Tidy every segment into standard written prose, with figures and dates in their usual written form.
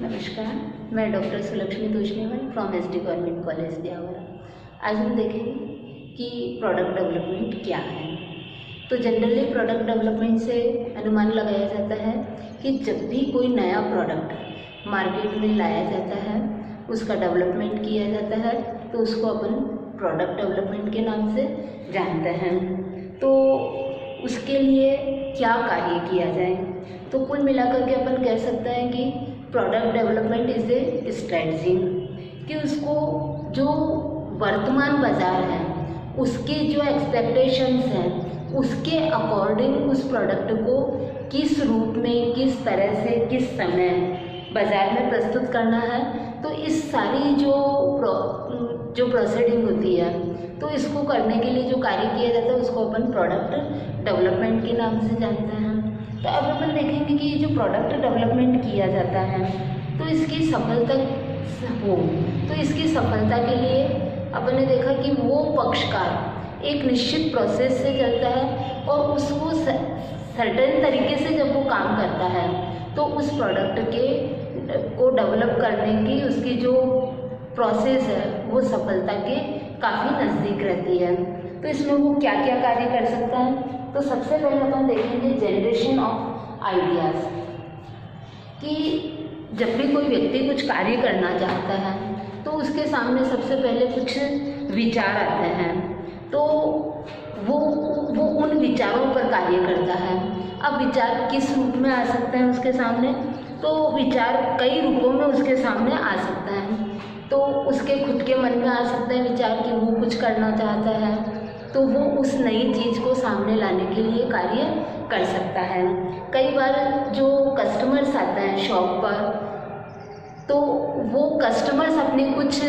नमस्कार, मैं doctor Sulakshmi Toshniwal from SD government college Beawar. आज हम देखेंगे कि प्रोडक्ट डेवलपमेंट क्या है। तो जनरली प्रोडक्ट डेवलपमेंट से अनुमान लगाया जाता है कि जब भी कोई नया प्रोडक्ट मार्केट में लाया जाता है, उसका डेवलपमेंट किया जाता है, तो उसको अपन प्रोडक्ट डेवलपमेंट के नाम से जानते हैं। तो उसके लिए क्या कार्य किया जाए, तो कुल मिलाकर के अपन कह सकते हैं कि product development is a strategy, कि उसको जो वर्तमान बाज़ार है उसके जो एक्सपेक्टेशंस हैं उसके अकॉर्डिंग उस प्रोडक्ट को किस रूप में, किस तरह से, किस समय बाज़ार में प्रस्तुत करना है। तो इस सारी जो प्रोसीडिंग होती है, तो इसको करने के लिए जो कार्य किया जाता है उसको अपन प्रोडक्ट डेवलपमेंट के नाम से जानते हैं। तो अब अपन देखेंगे कि जो प्रोडक्ट डेवलपमेंट किया जाता है, तो इसकी सफलता हो, तो इसकी सफलता के लिए अपन ने देखा कि वो पक्षकार एक निश्चित प्रोसेस से चलता है और उसको सर्टेन तरीके से जब वो काम करता है, तो उस प्रोडक्ट को डेवलप करने की उसकी जो प्रोसेस है वो सफलता के काफ़ी नज़दीक रहती है। तो इसमें वो क्या क्या कार्य कर सकता है, तो सबसे पहले अपन देखेंगे जनरेशन ऑफ आइडियाज़, कि जब भी कोई व्यक्ति कुछ कार्य करना चाहता है तो उसके सामने सबसे पहले कुछ विचार आते हैं, तो वो उन विचारों पर कार्य करता है। अब विचार किस रूप में आ सकते हैं उसके सामने, तो विचार कई रूपों में उसके सामने आ सकते हैं। तो उसके खुद के मन में आ सकता है विचार कि वो कुछ करना चाहता है, तो वो उस नई चीज़ को सामने लाने के लिए कार्य कर सकता है। कई बार जो कस्टमर्स आते हैं शॉप पर, तो वो कस्टमर्स अपनी कुछ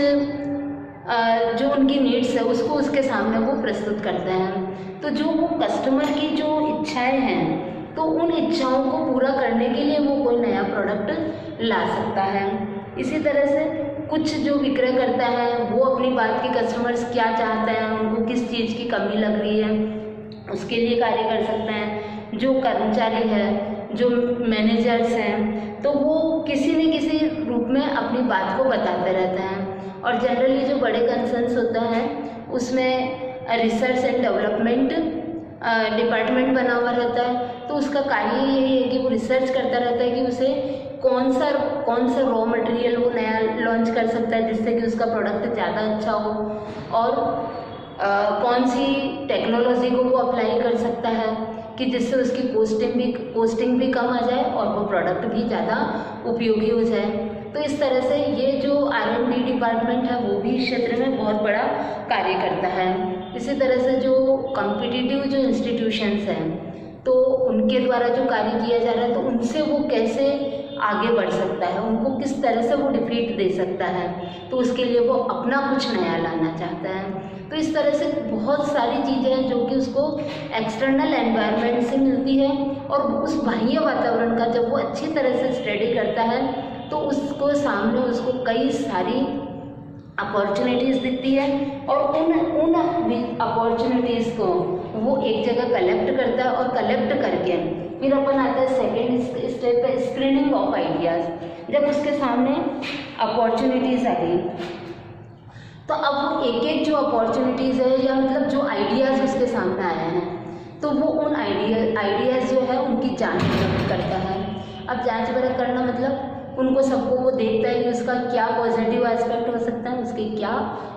जो उनकी नीड्स है उसको उसके सामने वो प्रस्तुत करते हैं। तो जो वो कस्टमर की जो इच्छाएं हैं, तो उन इच्छाओं को पूरा करने के लिए वो कोई नया प्रोडक्ट ला सकता है। इसी तरह से कुछ जो विक्रय करता है वो अपनी बात की कस्टमर्स क्या चाहते हैं, उनको किस चीज़ की कमी लग रही है, उसके लिए कार्य कर सकते हैं। जो कर्मचारी है, जो मैनेजर्स हैं, तो वो किसी न किसी रूप में अपनी बात को बताते रहते हैं। और जनरली जो बड़े कंसर्न्स होता है उसमें रिसर्च एंड डेवलपमेंट डिपार्टमेंट बना हुआ रहता है, तो उसका कार्य यही है कि वो रिसर्च करता रहता है कि उसे कौन सा रॉ मटेरियल वो नया लॉन्च कर सकता है जिससे कि उसका प्रोडक्ट ज़्यादा अच्छा हो, और कौन सी टेक्नोलॉजी को वो अप्लाई कर सकता है कि जिससे उसकी कॉस्टिंग भी कम आ जाए और वो प्रोडक्ट भी ज़्यादा उपयोगी हो जाए। तो इस तरह से ये जो R&D डिपार्टमेंट है वो भी इस क्षेत्र में बहुत बड़ा कार्य करता है। इसी तरह से जो कॉम्पिटिटिव जो इंस्टीट्यूशंस हैं, तो उनके द्वारा जो कार्य किया जा रहा है, तो उनसे वो कैसे आगे बढ़ सकता है, उनको किस तरह से वो डिफीट दे सकता है, तो उसके लिए वो अपना कुछ नया लाना चाहता है। तो इस तरह से बहुत सारी चीज़ें हैं जो कि उसको एक्सटर्नल एनवायरनमेंट से मिलती है, और उस बाह्य वातावरण का जब वो अच्छी तरह से स्टडी करता है तो उसको सामने उसको कई सारी अपॉर्चुनिटीज़ दिखती है, और उन अपॉर्चुनिटीज़ को वो एक जगह कलेक्ट करता है, और कलेक्ट करके फिर अपन आता है सेकेंड स्टेप पे, स्क्रीनिंग ऑफ आइडियाज़। जब उसके सामने अपॉर्चुनिटीज़ आ गई, तो अब वो एक एक जो अपॉर्चुनिटीज़ है, या मतलब जो आइडियाज़ उसके सामने आए हैं, तो वो उन आइडियाज़ जो है उनकी जांच परख करता है। अब जांच परख करना मतलब उनको सबको वो देखता है कि उसका क्या पॉजिटिव एस्पेक्ट हो सकता है, उसके क्या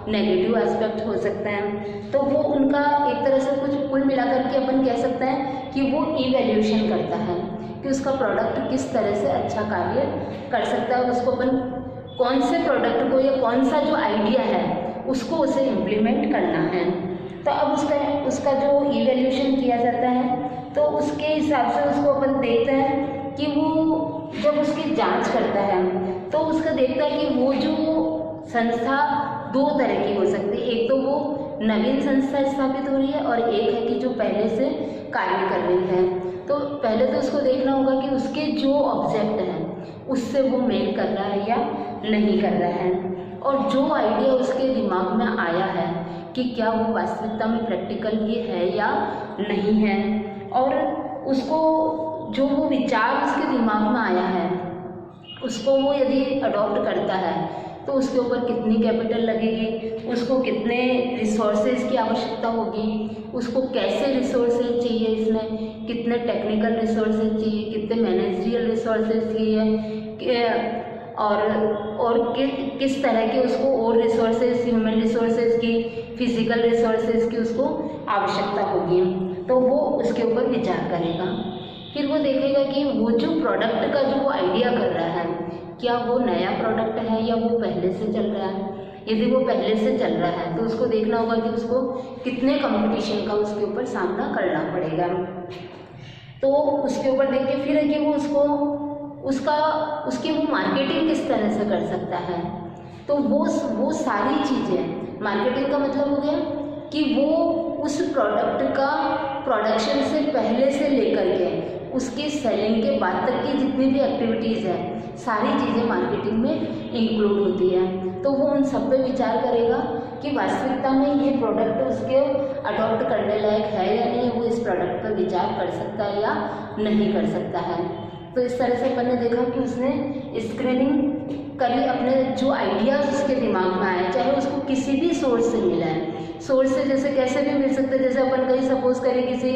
नेगेटिव एस्पेक्ट हो सकते हैं। तो वो उनका एक तरह से कुछ कुल मिलाकर के अपन कह सकते हैं कि वो इवैल्यूएशन करता है कि उसका प्रोडक्ट किस तरह से अच्छा कार्य कर सकता है, उसको अपन कौन से प्रोडक्ट को या कौन सा जो आइडिया है उसको उसे इम्प्लीमेंट करना है। तो अब उसका जो इवैल्यूएशन किया जाता है, तो उसके हिसाब से उसको अपन देखते हैं कि वो जब उसकी जांच करता है तो उसका देखता है कि वो जो संस्था दो तरह की हो सकती है। एक तो वो नवीन संस्था स्थापित हो रही है, और एक है कि जो पहले से कार्य कर रही है। तो पहले तो उसको देखना होगा कि उसके जो ऑब्जेक्ट हैं उससे वो मेल कर रहा है या नहीं कर रहा है, और जो आइडिया उसके दिमाग में आया है कि क्या वो वास्तविकता में प्रैक्टिकल भी है या नहीं है, और उसको जो वो विचार उसके दिमाग में आया है उसको वो यदि अडॉप्ट करता है तो उसके ऊपर कितनी कैपिटल लगेगी, उसको कितने रिसोर्सेज की आवश्यकता होगी, उसको कैसे रिसोर्सेज चाहिए, इसमें कितने टेक्निकल रिसोर्सेज चाहिए, कितने मैनेजरियल रिसोर्सेज चाहिए, और किस तरह के उसको और रिसोर्सेज, ह्यूमन रिसोर्सेज की, फिजिकल रिसोर्सेज की उसको आवश्यकता होगी। तो वो उसके ऊपर विचार करेगा। फिर वो देखेगा कि वो जो प्रोडक्ट का जो वो आइडिया कर रहा है, क्या वो नया प्रोडक्ट है या वो पहले से चल रहा है। यदि वो पहले से चल रहा है तो उसको देखना होगा कि उसको कितने कंपटीशन का उसके ऊपर सामना करना पड़ेगा। तो उसके ऊपर देख के फिर है कि वो उसकी वो मार्केटिंग किस तरह से कर सकता है। तो वो सारी चीज़ें, मार्केटिंग का मतलब हो गया कि वो उस प्रोडक्ट का प्रोडक्शन से पहले से लेकर के उसकी सेलिंग के बाद तक की जितनी भी एक्टिविटीज़ है, सारी चीज़ें मार्केटिंग में इंक्लूड होती है। तो वो उन सब पे विचार करेगा कि वास्तविकता में ये प्रोडक्ट उसके अडॉप्ट करने लायक है या नहीं, वो इस प्रोडक्ट पर विचार कर सकता है या नहीं कर सकता है। तो इस तरह से अपन ने देखा कि उसने स्क्रीनिंग करी, अपने जो आइडियाज़ उसके दिमाग में आए, चाहे उसको किसी भी सोर्स से मिला है। सोर्स से जैसे कैसे भी मिल सकते हैं, जैसे अपन कहीं सपोज करें किसी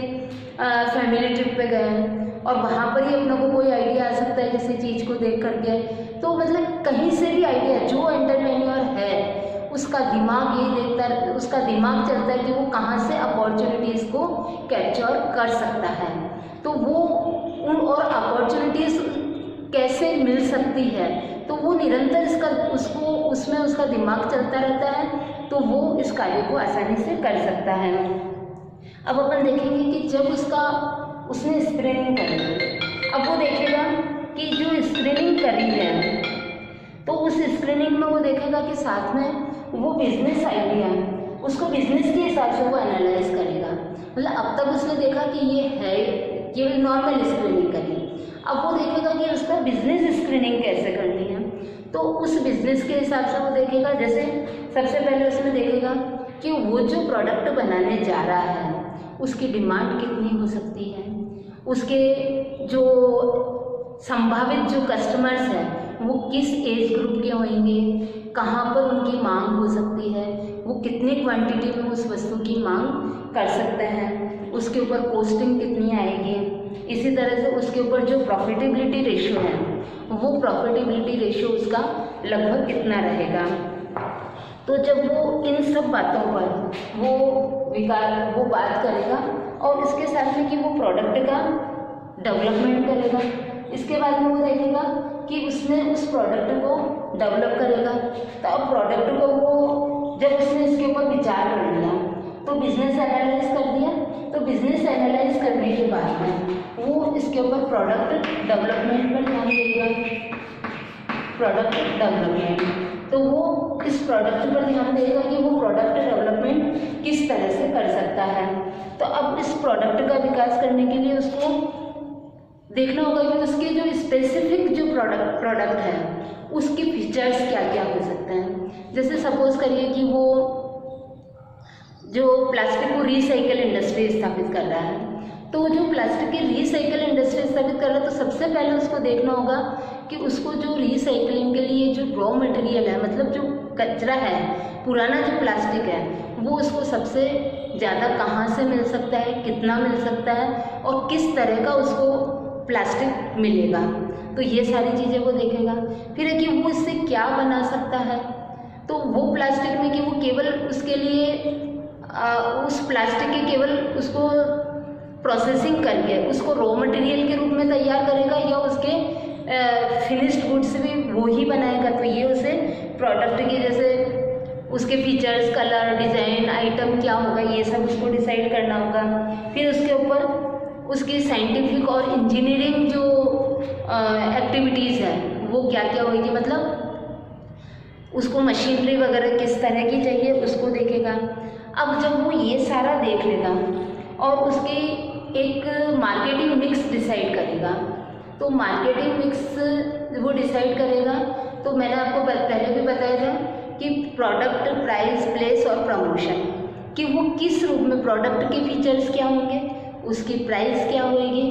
फैमिली ट्रिप पे गए और वहाँ पर ही अपने को कोई आइडिया आ सकता है किसी चीज़ को देख करके। तो मतलब कहीं से भी आइडिया, जो एंटरप्रेन्योर है उसका दिमाग ये देखता, उसका दिमाग चलता है कि वो कहाँ से अपॉर्चुनिटीज़ को कैप्चर कर सकता है। तो वो उन और अपॉर्चुनिटीज़ कैसे मिल सकती है, तो वो निरंतर उसमें उसका दिमाग चलता रहता है, तो वो इस कार्य को आसानी से कर सकता है। अब अपन देखेंगे कि जब उसने स्क्रीनिंग करी, अब वो देखेगा कि जो स्क्रीनिंग करी है, तो उस स्क्रीनिंग में वो देखेगा कि साथ में वो बिजनेस आइडिया, उसको बिजनेस के हिसाब से वो एनालाइज करेगा। मतलब अब तक उसने देखा कि ये है, केवल नॉर्मल स्क्रीनिंग करी, अब वो देखेगा कि उसका बिजनेस स्क्रीनिंग कैसे करनी है। तो उस बिजनेस के हिसाब से वो देखेगा, जैसे सबसे पहले उसमें देखेगा कि वो जो प्रोडक्ट बनाने जा रहा है उसकी डिमांड कितनी हो सकती है, उसके जो संभावित जो कस्टमर्स हैं वो किस एज ग्रुप के होंगे, कहाँ पर उनकी मांग हो सकती है, वो कितनी क्वांटिटी में उस वस्तु की मांग कर सकते हैं, उसके ऊपर कॉस्टिंग कितनी आएगी। इसी तरह से उसके ऊपर जो प्रॉफिटेबिलिटी रेशियो है, वो प्रॉफिटेबिलिटी रेशियो उसका लगभग कितना रहेगा। तो जब वो इन सब बातों पर वो बात करेगा और इसके साथ में कि वो प्रोडक्ट का डेवलपमेंट करेगा, इसके बाद में वो देखेगा कि उसने उस प्रोडक्ट को डेवलप करेगा। तो अब प्रोडक्ट को वो जब उसने इसके ऊपर विचार कर लिया तो बिजनेस एनालाइज कर दिया, तो बिजनेस एनालाइज करने के बाद में वो इसके ऊपर प्रोडक्ट डेवलपमेंट पर ध्यान देगा। प्रोडक्ट डेवलपमेंट, तो वो इस प्रोडक्ट पर ध्यान देगा कि वो प्रोडक्ट डेवलपमेंट किस तरह से कर सकता है। तो अब इस प्रोडक्ट का विकास करने के लिए उसको देखना होगा कि उसके जो स्पेसिफिक जो प्रोडक्ट है उसके फीचर्स क्या क्या हो सकते हैं। जैसे सपोज करिए कि वो जो प्लास्टिक को रीसाइकल इंडस्ट्री स्थापित कर रहा है, तो जो प्लास्टिक की रीसाइकल इंडस्ट्री स्थापित कर रहा है, तो सबसे पहले उसको देखना होगा कि उसको जो रीसाइकलिंग के लिए जो रॉ मटेरियल है, मतलब जो कचरा है, पुराना जो प्लास्टिक है, वो उसको सबसे ज़्यादा कहाँ से मिल सकता है, कितना मिल सकता है और किस तरह का उसको प्लास्टिक मिलेगा। तो ये सारी चीज़ें वो देखेगा। फिर है कि वो इससे क्या बना सकता है, तो वो प्लास्टिक में कि वो केवल उसके लिए उस प्लास्टिक के केवल उसको प्रोसेसिंग करके उसको रॉ मटेरियल के रूप में तैयार करेगा या उसके फिनिश्ड गुड्स भी वो ही बनाएगा। तो ये उसे प्रोडक्ट की जैसे उसके फीचर्स, कलर, डिज़ाइन, आइटम क्या होगा, ये सब उसको डिसाइड करना होगा। फिर उसके ऊपर उसकी साइंटिफिक और इंजीनियरिंग जो एक्टिविटीज़ है वो क्या क्या होगी, मतलब उसको मशीनरी वगैरह किस तरह की चाहिए उसको देखेगा। अब जब वो ये सारा देख लेगा और उसकी एक मार्केटिंग मिक्स डिसाइड करेगा, तो मार्केटिंग मिक्स वो डिसाइड करेगा। तो मैंने आपको पहले भी बताया था कि प्रोडक्ट, प्राइस, प्लेस और प्रमोशन, कि वो किस रूप में, प्रोडक्ट के फीचर्स क्या होंगे, उसकी प्राइस क्या होगी,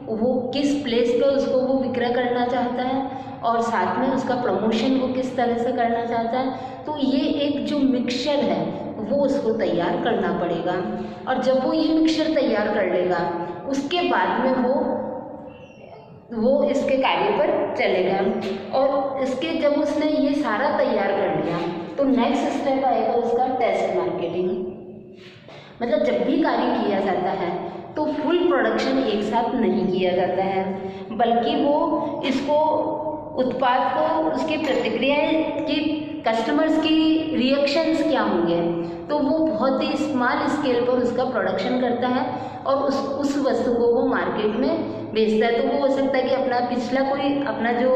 वो किस प्लेस पे उसको वो विक्रय करना चाहता है और साथ में उसका प्रमोशन वो किस तरह से करना चाहता है। तो ये एक जो मिक्सचर है वो उसको तैयार करना पड़ेगा, और जब वो ये मिक्सचर तैयार कर लेगा उसके बाद में वो इसके कार्य पर चलेगा। और इसके जब उसने ये सारा तैयार कर लिया तो नेक्स्ट स्टेप आएगा उसका टेस्ट मार्केटिंग। मतलब जब भी कार्य किया जाता है तो फुल प्रोडक्शन एक साथ नहीं किया जाता है, बल्कि वो इसको उत्पाद को उसकी प्रतिक्रियाएं की कस्टमर्स की रिएक्शंस क्या होंगे, तो वो बहुत ही स्मॉल स्केल पर उसका प्रोडक्शन करता है और उस वस्तु को वो मार्केट में बेचता है। तो वो हो सकता है कि अपना पिछला कोई अपना जो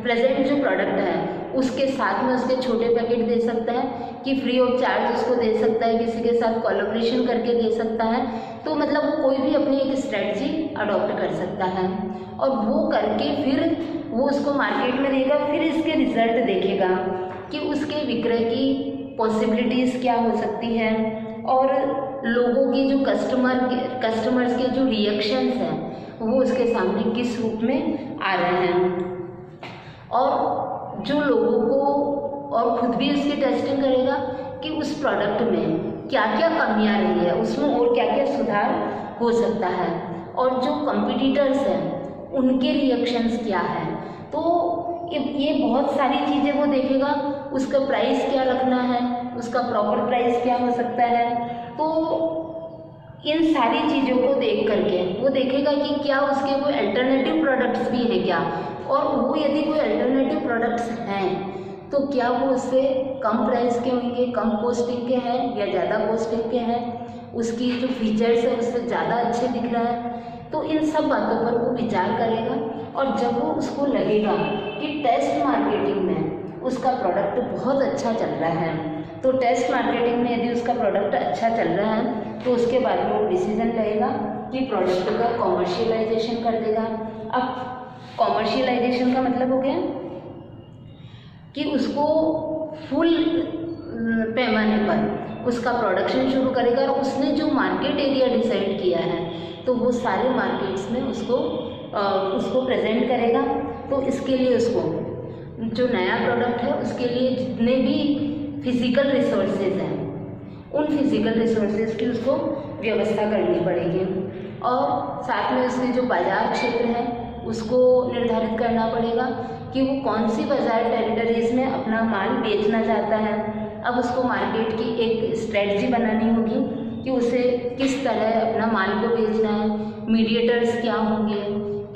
प्रेजेंट जो प्रोडक्ट है उसके साथ में उसके छोटे पैकेट दे सकता है कि फ्री ऑफ चार्ज उसको दे सकता है, किसी के साथ कोलैबोरेशन करके दे सकता है। तो मतलब वो कोई भी अपनी एक स्ट्रेटजी अडॉप्ट कर सकता है और वो करके फिर वो उसको मार्केट में देगा, फिर इसके रिजल्ट देखेगा कि उसके विक्रय की पॉसिबिलिटीज़ क्या हो सकती है और लोगों की जो कस्टमर्स के जो रिएक्शंस हैं वो उसके सामने किस रूप में आ रहे हैं, और जो लोगों को और खुद भी उसकी टेस्टिंग करेगा कि उस प्रोडक्ट में क्या क्या कमियां रही है, उसमें और क्या क्या सुधार हो सकता है, और जो कंपटीटर्स हैं उनके रिएक्शंस क्या है। तो ये बहुत सारी चीज़ें वो देखेगा, उसका प्राइस क्या रखना है, उसका प्रॉपर प्राइस क्या हो सकता है। तो इन सारी चीज़ों को देख करके वो देखेगा कि क्या उसके कोई अल्टरनेटिव प्रोडक्ट्स भी हैं क्या, और वो यदि कोई अल्टरनेटिव प्रोडक्ट्स हैं तो क्या वो उससे कम प्राइस के होंगे, कम कॉस्टिंग के हैं या ज़्यादा कॉस्टिंग के हैं, उसकी जो फीचर्स है उससे ज़्यादा अच्छे दिख रहा है। तो इन सब बातों पर वो विचार करेगा, और जब वो उसको लगेगा कि टेस्ट मार्केटिंग में उसका प्रोडक्ट बहुत अच्छा चल रहा है, तो टेस्ट मार्केटिंग में यदि उसका प्रोडक्ट अच्छा चल रहा है तो उसके बाद में वो डिसीजन लेगा कि प्रोडक्ट का कॉमर्शियलाइजेशन कर देगा। अब कॉमर्शियलाइजेशन का मतलब हो गया कि उसको फुल पैमाने पर उसका प्रोडक्शन शुरू करेगा, और उसने जो मार्केट एरिया डिसाइड किया है तो वो सारे मार्केट्स में उसको प्रेजेंट करेगा। तो इसके लिए उसको जो नया प्रोडक्ट है उसके लिए जितने भी फिज़िकल रिसोर्सेज हैं उन फिज़िकल रिसोर्सेज की उसको व्यवस्था करनी पड़ेगी, और साथ में उसके जो बाज़ार क्षेत्र है उसको निर्धारित करना पड़ेगा कि वो कौन सी बाज़ार टेरिटरीज़ में अपना माल बेचना चाहता है। अब उसको मार्केट की एक स्ट्रेटजी बनानी होगी कि उसे किस तरह अपना माल को बेचना है, मीडिएटर्स क्या होंगे,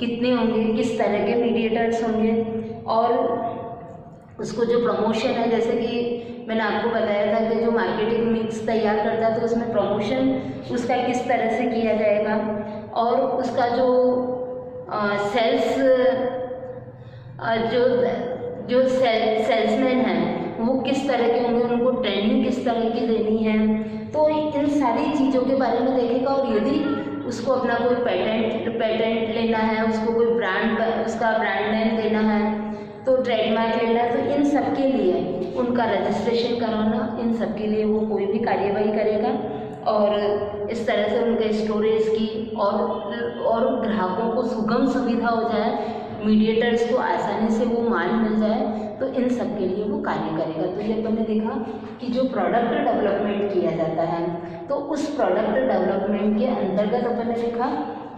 कितने होंगे, किस तरह के मीडिएटर्स होंगे, और उसको जो प्रमोशन है, जैसे कि मैंने आपको बताया था कि जो मार्केटिंग मिक्स तैयार करता है तो उसमें प्रमोशन उसका किस तरह से किया जाएगा, और उसका जो सेल्स जो सेल्समैन हैं वो किस तरह के होंगे, उनको ट्रेनिंग किस तरह की देनी है। तो इन सारी चीज़ों के बारे में देखेगा, और यदि उसको अपना कोई पेटेंट लेना है, उसको कोई उसका ब्रांड नेम देना है, तो ट्रेडमार्क लेना, तो इन सब के लिए उनका रजिस्ट्रेशन कराना, इन सब के लिए वो कोई भी कार्यवाही करेगा, और इस तरह से उनके स्टोरेज की और ग्राहकों को सुगम सुविधा हो जाए, मीडिएटर्स को आसानी से वो माल मिल जाए, तो इन सब के लिए वो कार्य करेगा। तो ये अपन ने देखा कि जो प्रोडक्ट डेवलपमेंट किया जाता है तो उस प्रोडक्ट डेवलपमेंट के अंतर्गत अपन ने देखा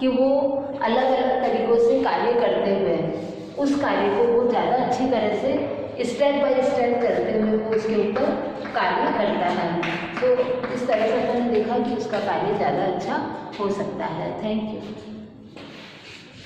कि वो अलग अलग तरीक़ों से कार्य करते हुए उस कार्य को वो ज़्यादा अच्छी तरह से स्टेप बाय स्टेप करते हुए वो उसके ऊपर कार्य करता है। तो इस तरह से अपन ने देखा कि उसका कार्य ज़्यादा अच्छा हो सकता है। Thank you.